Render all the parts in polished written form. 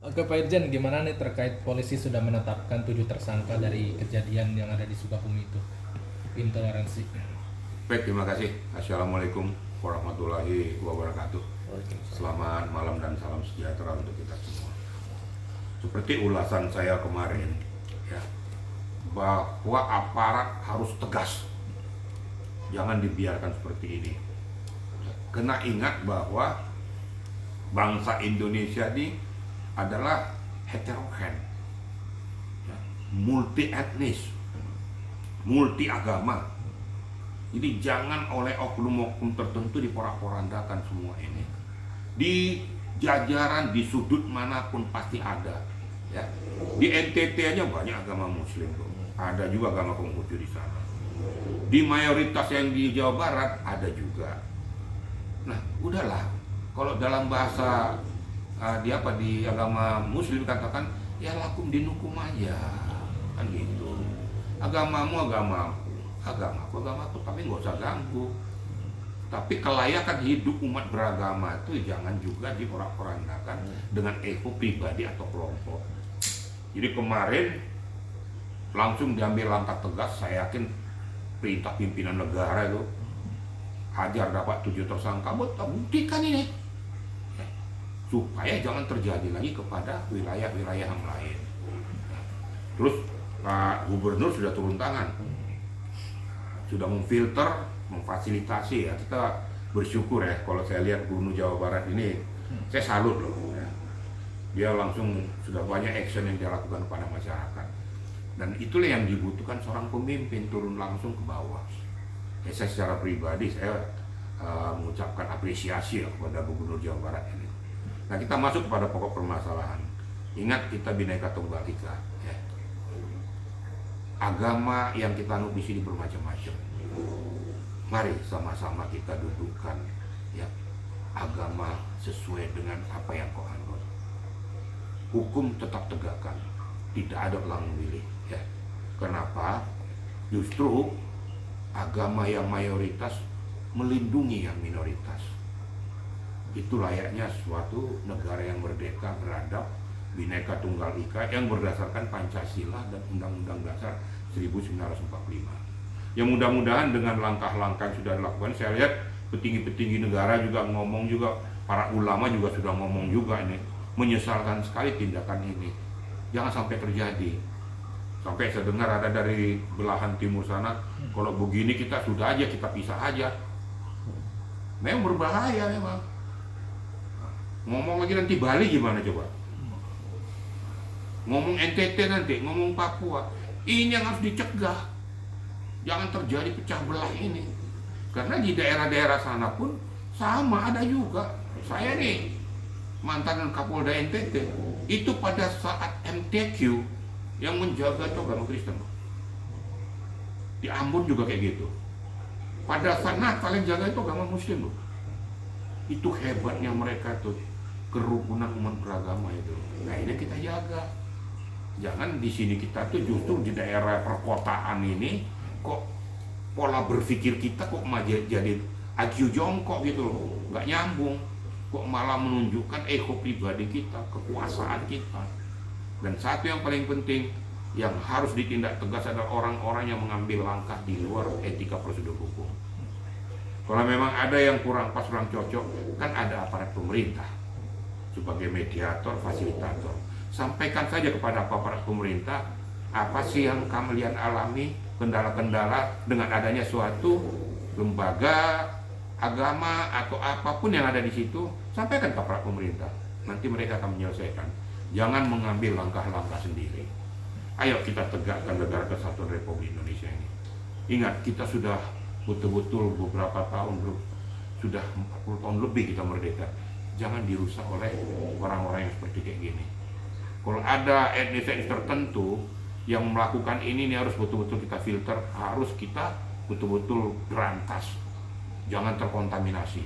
Oke Pak Irjen, gimana nih terkait polisi sudah menetapkan 7 tersangka dari kejadian yang ada di Sukabumi itu, intoleransi. Baik, terima kasih. Assalamualaikum warahmatullahi wabarakatuh. Selamat malam dan salam sejahtera untuk kita semua. Seperti ulasan saya kemarin, ya, bahwa aparat harus tegas, jangan dibiarkan seperti ini. Kena ingat bahwa bangsa Indonesia ini adalah heterogen, ya, multi etnis, multi agama. Jadi jangan oleh oknum-oknum tertentu diporak-porandakan semua ini. Di jajaran, di sudut manapun pasti ada. Ya. Di NTT aja banyak agama Muslim, bro. Ada juga agama Konghucu di sana. Di mayoritas yang di Jawa Barat ada juga. Nah, udahlah. Kalau dalam bahasa di agama Muslim katakan ya lakum dinukum aja, kan gitu. Agamamu agamaku, tapi nggak usah ganggu. Tapi kelayakan hidup umat beragama itu jangan juga diporak-porandakan dengan ego pribadi atau kelompok. Jadi kemarin langsung diambil langkah tegas. Saya yakin perintah pimpinan negara itu hajar dapat 7 tersangka, buktikan ini supaya jangan terjadi lagi kepada wilayah-wilayah yang lain. Terus Pak Gubernur sudah turun tangan, sudah memfilter, memfasilitasi, ya. Kita bersyukur ya, kalau saya lihat Gubernur Jawa Barat ini, saya salut loh ya. Dia langsung sudah banyak action yang dia lakukan kepada masyarakat. Dan itulah yang dibutuhkan seorang pemimpin, turun langsung ke bawah. Ya, saya secara pribadi saya mengucapkan apresiasi ya kepada Gubernur Jawa Barat ini. Nah, kita masuk kepada pokok permasalahan. Ingat, kita Bhinneka Tunggal Ika, ya. Agama yang kita anut di sini bermacam-macam. Mari sama-sama kita dudukkan, ya, agama sesuai dengan apa yang kau anut. Hukum tetap tegakkan, tidak ada ulang milih, ya. Kenapa? Justru agama yang mayoritas melindungi yang minoritas. Itu layaknya suatu negara yang merdeka, beradab, Bhinneka Tunggal Ika, yang berdasarkan Pancasila dan Undang-Undang Dasar 1945. Yang mudah-mudahan dengan langkah-langkah yang sudah dilakukan, saya lihat petinggi-petinggi negara juga ngomong juga, para ulama juga sudah ngomong juga ini, menyesalkan sekali tindakan ini. Jangan sampai terjadi. Sampai saya dengar ada dari belahan timur sana, kalau begini kita sudah aja, kita pisah aja. Memang berbahaya memang. Ngomong lagi nanti Bali gimana coba? Ngomong NTT nanti, ngomong Papua. Ini yang harus dicegah. Jangan terjadi pecah belah ini. Karena di daerah-daerah sana pun sama ada juga. Saya nih mantan Kapolda NTT, itu pada saat MTQ yang menjaga itu agama Kristen. Di Ambon juga kayak gitu. Pada saat Natal yang jaga itu agama Muslim loh. Itu hebatnya mereka tuh, kerukunan umat beragama itu. Nah, ini kita jaga. Jangan di sini kita tuh justru di daerah perkotaan ini kok pola berpikir kita kok jadi IQ jongkok gitu loh, nggak nyambung. Kok malah menunjukkan ego pribadi kita, kekuasaan kita. Dan satu yang paling penting yang harus ditindak tegas adalah orang-orang yang mengambil langkah di luar etika prosedur hukum. Kalau memang ada yang kurang pas, kurang cocok, kan ada aparat pemerintah sebagai mediator, fasilitator. Sampaikan saja kepada aparat pemerintah apa sih yang kalian alami, kendala-kendala dengan adanya suatu lembaga agama atau apapun yang ada di situ. Sampaikan ke aparat pemerintah, nanti mereka akan menyelesaikan. Jangan mengambil langkah-langkah sendiri. Ayo kita tegakkan negara kesatuan Republik Indonesia ini. Ingat, kita sudah betul-betul beberapa tahun, sudah 40 tahun lebih kita merdeka. Jangan dirusak oleh orang-orang yang seperti kayak gini. Kalau ada etnis-etnis tertentu yang melakukan ini harus betul-betul kita filter, harus kita betul-betul berantas. Jangan terkontaminasi.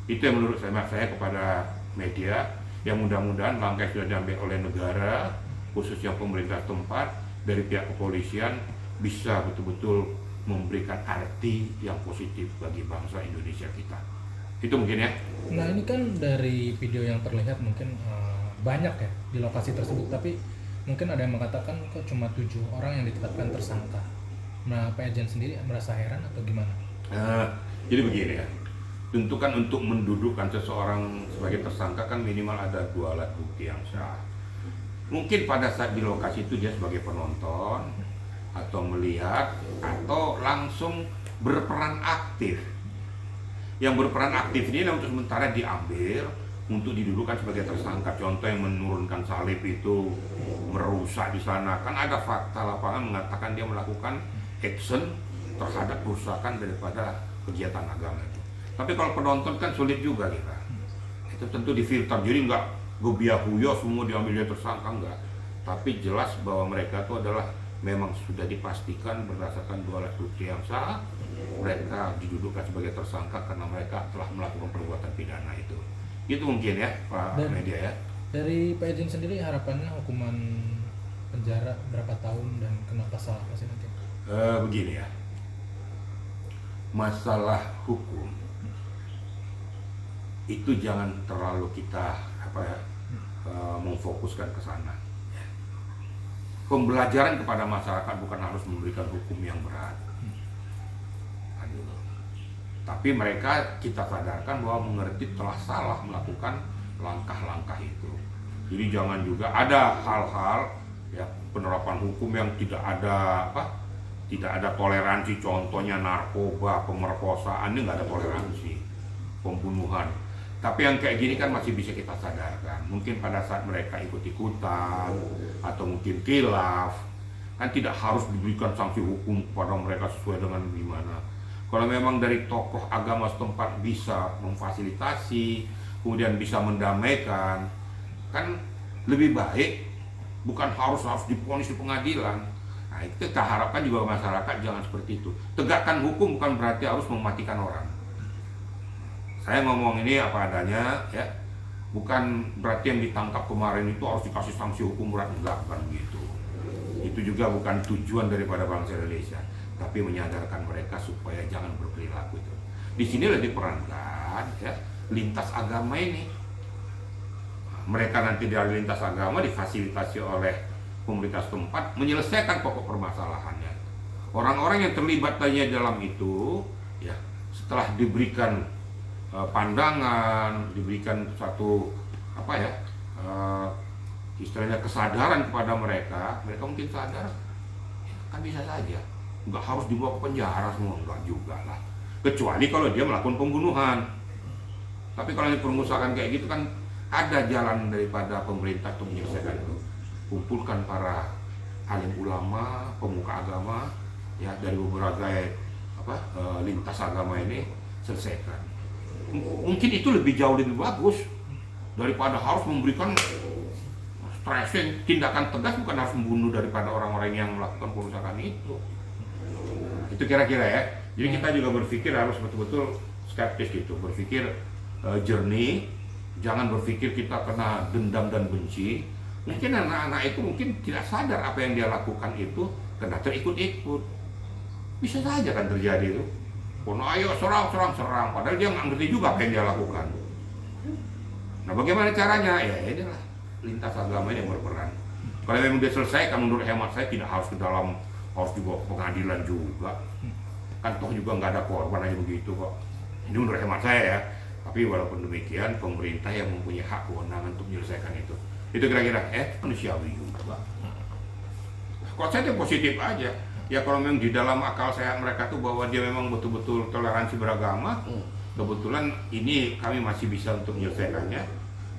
Itu yang menurut saya kepada media, yang mudah-mudahan langkah sudah diambil oleh negara, khususnya pemerintah tempat, dari pihak kepolisian, bisa betul-betul memberikan arti yang positif bagi bangsa Indonesia kita. Itu mungkin ya. Nah, ini kan dari video yang terlihat mungkin banyak ya di lokasi tersebut, tapi mungkin ada yang mengatakan kok cuma 7 orang yang ditetapkan tersangka. Nah, Pak Ejen sendiri merasa heran atau gimana? Jadi begini ya, tentu kan untuk mendudukkan seseorang sebagai tersangka kan minimal ada 2 alat bukti yang sah. Mungkin pada saat di lokasi itu dia sebagai penonton atau melihat atau langsung berperan aktif. Yang berperan aktif ini untuk sementara diambil untuk didudukkan sebagai tersangka. Contoh yang menurunkan salib itu, merusak di sana, kan ada fakta lapangan mengatakan dia melakukan action terhadap kerusakan daripada kegiatan agama itu. Tapi kalau penonton kan sulit juga kita. Itu tentu difilter, jadi nggak gebiah-huyo semua diambil dia tersangka, enggak. Tapi jelas bahwa mereka itu adalah memang sudah dipastikan berdasarkan 2 alat bukti yang sah, mereka didudukkan sebagai tersangka karena mereka telah melakukan perbuatan pidana itu. Itu mungkin ya Pak Media ya. Dari Pak Ejen sendiri harapannya hukuman penjara berapa tahun dan kenapa salah apa sih nanti? Begini ya, masalah hukum itu jangan terlalu kita memfokuskan ke sana. Pembelajaran kepada masyarakat bukan harus memberikan hukum yang berat. Tapi mereka kita sadarkan bahwa mengerti telah salah melakukan langkah-langkah itu. Jadi jangan juga ada hal-hal ya penerapan hukum yang tidak ada toleransi, contohnya narkoba, pemerkosaan, ini nggak ada toleransi, pembunuhan. Tapi yang kayak gini kan masih bisa kita sadarkan. Mungkin pada saat mereka ikut-ikutan atau mungkin khilaf, kan tidak harus diberikan sanksi hukum kepada mereka sesuai dengan gimana. Kalau memang dari tokoh agama setempat bisa memfasilitasi, kemudian bisa mendamaikan, kan lebih baik, bukan harus divonis di pengadilan. Nah, itu kita harapkan juga masyarakat jangan seperti itu. Tegakkan hukum bukan berarti harus mematikan orang. Saya ngomong ini apa adanya ya, bukan berarti yang ditangkap kemarin itu harus dikasih sanksi hukum berat, enggak, bukan begitu. Itu juga bukan tujuan daripada bangsa Indonesia, tapi menyadarkan mereka supaya jangan berperilaku itu. Di sinilah diperankan ya lintas agama ini. Mereka nanti dari lintas agama difasilitasi oleh pemerintah setempat menyelesaikan pokok permasalahannya. Orang-orang yang terlibat tadinya dalam itu ya setelah diberikan pandangan, diberikan satu istilahnya kesadaran kepada mereka mungkin sadar ya, kan bisa saja, nggak harus dibawa ke penjara semua, enggak juga lah, kecuali kalau dia melakukan pembunuhan. Tapi kalau ini perusakan kayak gitu kan ada jalan daripada pemerintah untuk menyelesaikan itu. Kumpulkan para alim ulama, pemuka agama ya dari berbagai lintas agama ini, selesaikan. Mungkin itu lebih jauh lebih bagus daripada harus memberikan stressing, tindakan tegas, bukan harus membunuh daripada orang-orang yang melakukan perusakan itu. Itu kira-kira ya. Jadi kita juga berpikir harus betul-betul skeptis gitu, berpikir jernih, jangan berpikir kita kena dendam dan benci. Mungkin anak-anak itu mungkin tidak sadar apa yang dia lakukan itu kena terikut-ikut. Bisa saja kan terjadi itu. Ayo serang, padahal dia nggak ngerti juga apa yang dia lakukan. Nah, bagaimana caranya? Ya inilah lintas agama yang berperan. Kalau memang dia selesaikan, menurut hemat saya tidak harus ke dalam, harus dibawa ke pengadilan juga. Kan toh juga nggak ada korban aja begitu kok. Ini menurut hemat saya ya. Tapi walaupun demikian, pemerintah yang mempunyai hak kewenangan untuk menyelesaikan itu. Itu kira-kira manusiawi juga. Kalau saya positif aja. Ya kalau memang di dalam akal saya mereka tuh bahwa dia memang betul-betul toleransi beragama, kebetulan ini kami masih bisa untuk menyelesaikannya.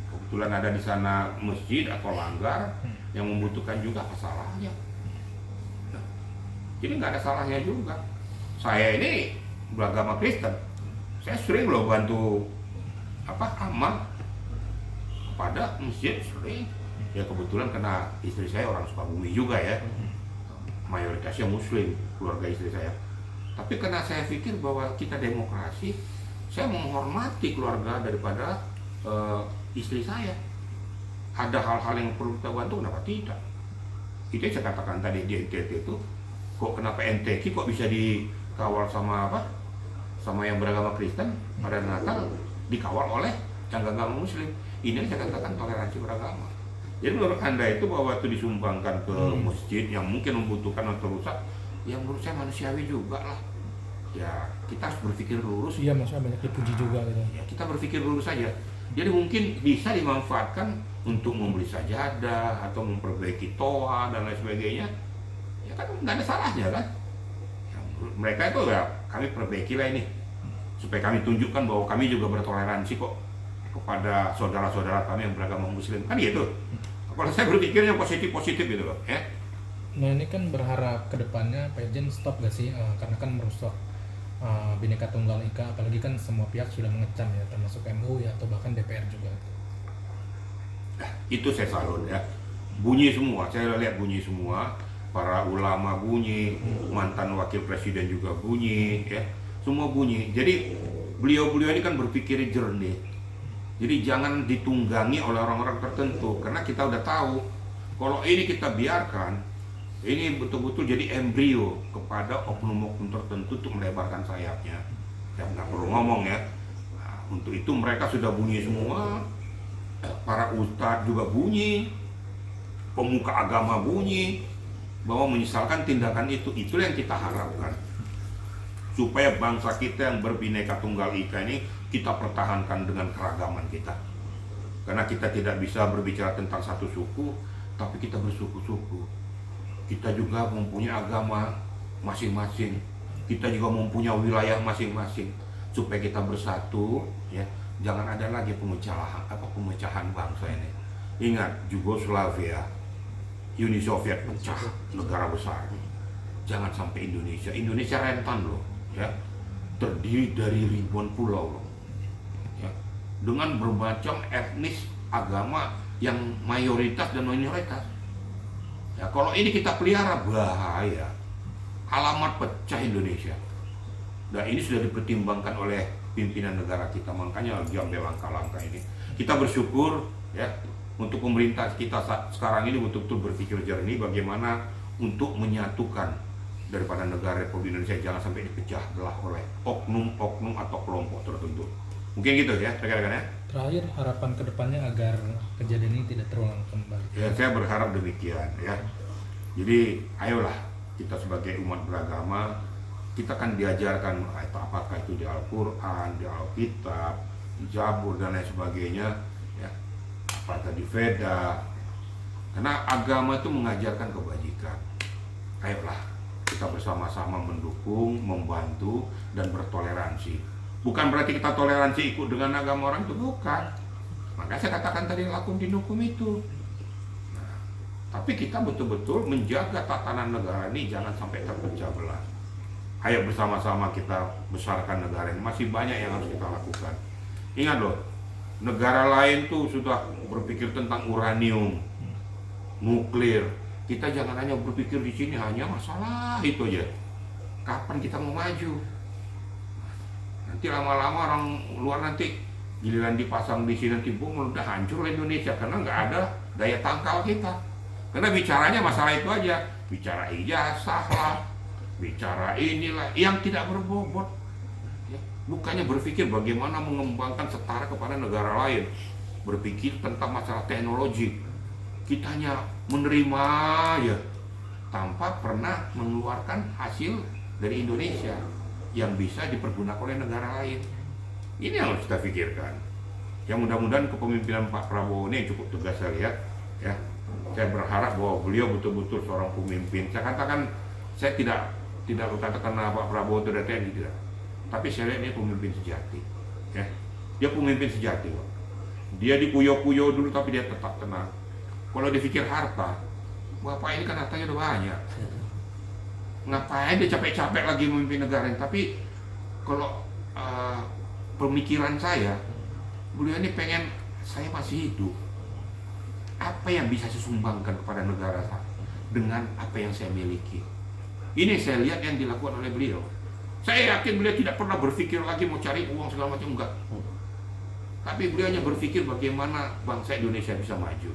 Kebetulan ada di sana masjid atau langgar yang membutuhkan juga, apa salahnya? Jadi nggak ada salahnya juga. Saya ini beragama Kristen, saya sering loh bantu amal pada masjid, sering. Ya kebetulan karena istri saya orang Sukabumi juga ya. Mayoritasnya muslim, keluarga istri saya. Tapi karena saya pikir bahwa kita demokrasi, saya menghormati keluarga daripada istri saya. Ada hal-hal yang perlu kita bantu, kenapa tidak? Itu yang saya katakan tadi di NTT itu, kok kenapa NTT kok bisa dikawal sama sama yang beragama Kristen pada Natal, dikawal oleh yang agama muslim. Ini yang saya katakan toleransi beragama. Jadi menurut Anda itu bahwa itu disumbangkan ke masjid yang mungkin membutuhkan atau rusak, yang menurut saya manusiawi juga lah. Ya kita harus berpikir lurus. Iya, maksudnya banyak dipuji juga gitu. Ya kita berpikir lurus saja. Jadi mungkin bisa dimanfaatkan untuk membeli sajadah atau memperbaiki toa dan lain sebagainya. Ya kan nggak ada salahnya kan. Ya, mereka itu ya kami perbaiki lah ini supaya kami tunjukkan bahwa kami juga bertoleransi kok kepada saudara-saudara kami yang beragama Muslim kan gitu. Kalau saya berpikirnya positif-positif gitu loh ya. Nah ini kan berharap kedepannya Pak Ejen stop gak sih, karena kan merusak Bhinneka Tunggal Ika, apalagi kan semua pihak sudah mengecam ya, termasuk MUI atau bahkan DPR juga. Nah, itu saya salut ya. Bunyi semua, saya lihat bunyi semua. Para ulama bunyi, mantan wakil presiden juga bunyi ya. Semua bunyi. Jadi beliau-beliau ini kan berpikir jernih. Jadi jangan ditunggangi oleh orang-orang tertentu karena kita udah tahu kalau ini kita biarkan ini betul-betul jadi embrio kepada oknum-oknum tertentu untuk melebarkan sayapnya. Ya nggak perlu ngomong ya. Nah, untuk itu mereka sudah bunyi semua. Para ustadz juga bunyi, pemuka agama bunyi bahwa menyesalkan tindakan itu. Itulah yang kita harapkan supaya bangsa kita yang berbineka tunggal ika ini kita pertahankan dengan keragaman kita. Karena kita tidak bisa berbicara tentang satu suku, tapi kita bersuku-suku. Kita juga mempunyai agama masing-masing. Kita juga mempunyai wilayah masing-masing. Supaya kita bersatu, ya. Jangan ada lagi pemecahan bangsa ini. Ingat, Yugoslavia, Uni Soviet pecah, negara besar. Jangan sampai Indonesia rentan loh, ya. Terdiri dari ribuan pulau loh. Dengan bermacam etnis agama yang mayoritas dan minoritas. Ya, kalau ini kita pelihara bahaya, alamat pecah Indonesia. Dan ini sudah dipertimbangkan oleh pimpinan negara kita, makanya diambil langkah-langkah ini. Kita bersyukur ya untuk pemerintah kita sekarang ini betul-betul berpikir jernih bagaimana untuk menyatukan daripada negara Republik Indonesia, jangan sampai dipecah belah oleh oknum-oknum atau kelompok tertentu. Mungkin gitu ya, rekan-rekan ya. Terakhir, harapan kedepannya agar kejadian ini tidak terulang kembali. Ya, saya berharap demikian ya. Jadi, ayolah kita sebagai umat beragama, kita kan diajarkan apakah itu di Al-Quran, di Alkitab, di Zabur dan lain sebagainya, ya. Apakah di Veda. Karena agama itu mengajarkan kebajikan. Ayolah kita bersama-sama mendukung, membantu dan bertoleransi. Bukan berarti kita toleransi ikut dengan agama orang itu, bukan. Maka saya katakan tadi lakum dinukum itu. Nah, tapi kita betul-betul menjaga tatanan negara ini jangan sampai terpecah belah. Ayo bersama-sama kita besarkan negara ini. Masih banyak yang harus kita lakukan. Ingat loh, negara lain tuh sudah berpikir tentang uranium, nuklir. Kita jangan hanya berpikir di sini hanya masalah itu aja. Kapan kita mau maju? Nanti lama-lama orang luar nanti giliran dipasang di sini nanti boom, udah hancur Indonesia karena nggak ada daya tangkal kita. Karena bicaranya masalah itu aja, bicara ijazah lah, bicara inilah yang tidak berbobot. Ya, bukannya berpikir bagaimana mengembangkan setara kepada negara lain, berpikir tentang masalah teknologi. Kita hanya menerima aja tanpa pernah mengeluarkan hasil dari Indonesia yang bisa dipergunakan oleh negara lain. Ini yang harus kita pikirkan. Yang mudah-mudahan kepemimpinan Pak Prabowo ini cukup tegas saya lihat. Ya, saya berharap bahwa beliau betul-betul seorang pemimpin. Saya katakan, saya tidak berkatakan Pak Prabowo itu dari TNI, tidak. Tapi saya lihat dia pemimpin sejati. Ya, dia pemimpin sejati. Pak. Dia dikuyo-kuyo dulu, tapi dia tetap tenang. Kalau dia pikir harta, Bapak ini kan hartanya udah banyak. Ngapain dia capek-capek lagi memimpin negara ini? Tapi kalau pemikiran saya, beliau ini pengen saya masih hidup. Apa yang bisa saya sumbangkan kepada negara saya dengan apa yang saya miliki? Ini saya lihat yang dilakukan oleh beliau. Saya yakin beliau tidak pernah berpikir lagi mau cari uang segala macam, enggak. Tapi beliau hanya berpikir bagaimana bangsa Indonesia bisa maju.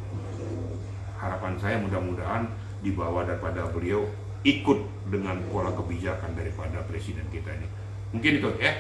Harapan saya mudah-mudahan di bawah daripada beliau ikut dengan pola kebijakan daripada presiden kita ini. Mungkin itu ya.